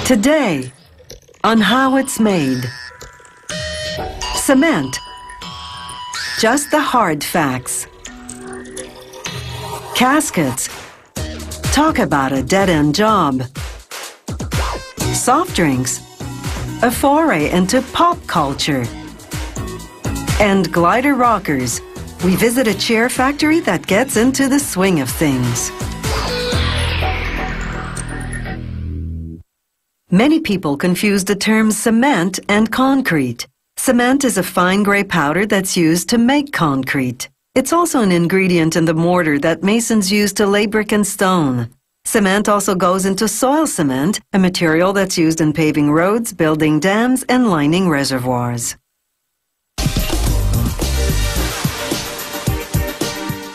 Today, on how it's made. Cement. Just the hard facts. Caskets. Talk about a dead-end job. Soft drinks. A foray into pop culture. And glider rockers. We visit a chair factory that gets into the swing of things. Many people confuse the terms cement and concrete. Cement is a fine gray powder that's used to make concrete. It's also an ingredient in the mortar that masons use to lay brick and stone. Cement also goes into soil cement, a material that's used in paving roads, building dams, and lining reservoirs.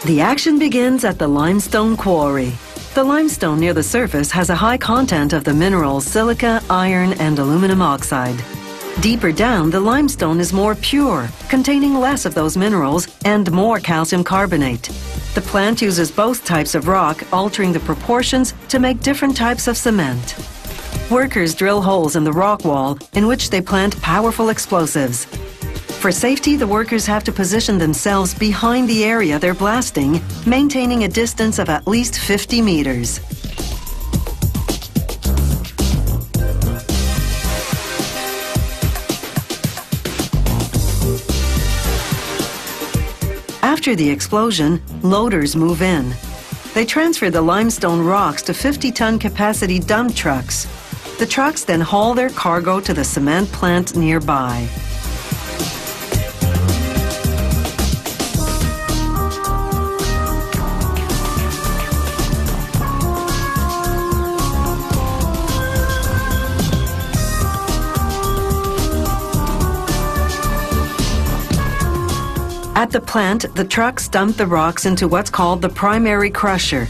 The action begins at the limestone quarry. The limestone near the surface has a high content of the minerals silica, iron, and aluminum oxide. Deeper down, the limestone is more pure, containing less of those minerals and more calcium carbonate. The plant uses both types of rock, altering the proportions to make different types of cement. Workers drill holes in the rock wall in which they plant powerful explosives. For safety, the workers have to position themselves behind the area they're blasting, maintaining a distance of at least 50 meters. After the explosion, loaders move in. They transfer the limestone rocks to 50-ton capacity dump trucks. The trucks then haul their cargo to the cement plant nearby. At the plant, the trucks dump the rocks into what's called the primary crusher.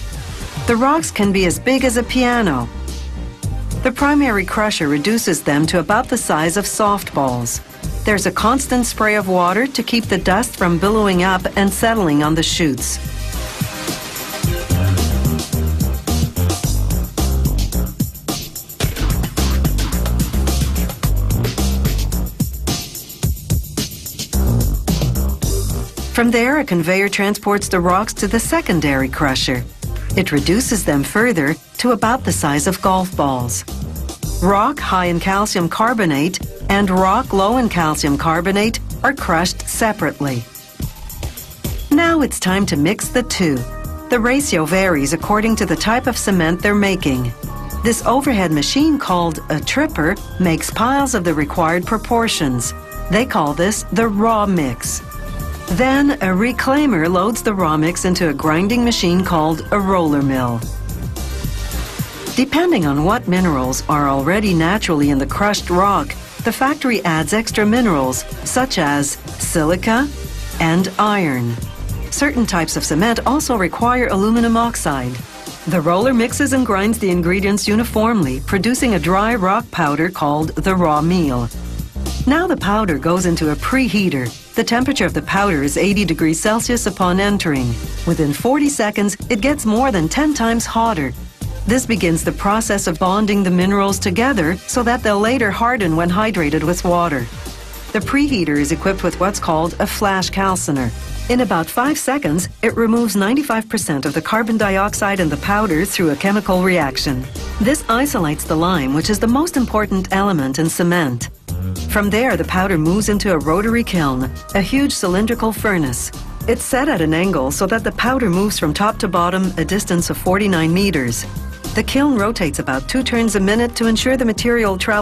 The rocks can be as big as a piano. The primary crusher reduces them to about the size of softballs. There's a constant spray of water to keep the dust from billowing up and settling on the chutes. From there, a conveyor transports the rocks to the secondary crusher. It reduces them further to about the size of golf balls. Rock high in calcium carbonate and rock low in calcium carbonate are crushed separately. Now it's time to mix the two. The ratio varies according to the type of cement they're making. This overhead machine called a tripper makes piles of the required proportions. They call this the raw mix. Then a reclaimer loads the raw mix into a grinding machine called a roller mill. Depending on what minerals are already naturally in the crushed rock, the factory adds extra minerals such as silica and iron. Certain types of cement also require aluminum oxide. The roller mixes and grinds the ingredients uniformly, producing a dry rock powder called the raw meal. Now the powder goes into a preheater. The temperature of the powder is 80 degrees Celsius upon entering. Within 40 seconds, it gets more than 10 times hotter. This begins the process of bonding the minerals together so that they'll later harden when hydrated with water. The preheater is equipped with what's called a flash calciner. In about 5 seconds, it removes 95% of the carbon dioxide in the powder through a chemical reaction. This isolates the lime, which is the most important element in cement. From there, the powder moves into a rotary kiln, a huge cylindrical furnace. It's set at an angle so that the powder moves from top to bottom a distance of 49 meters. The kiln rotates about 2 turns a minute to ensure the material travels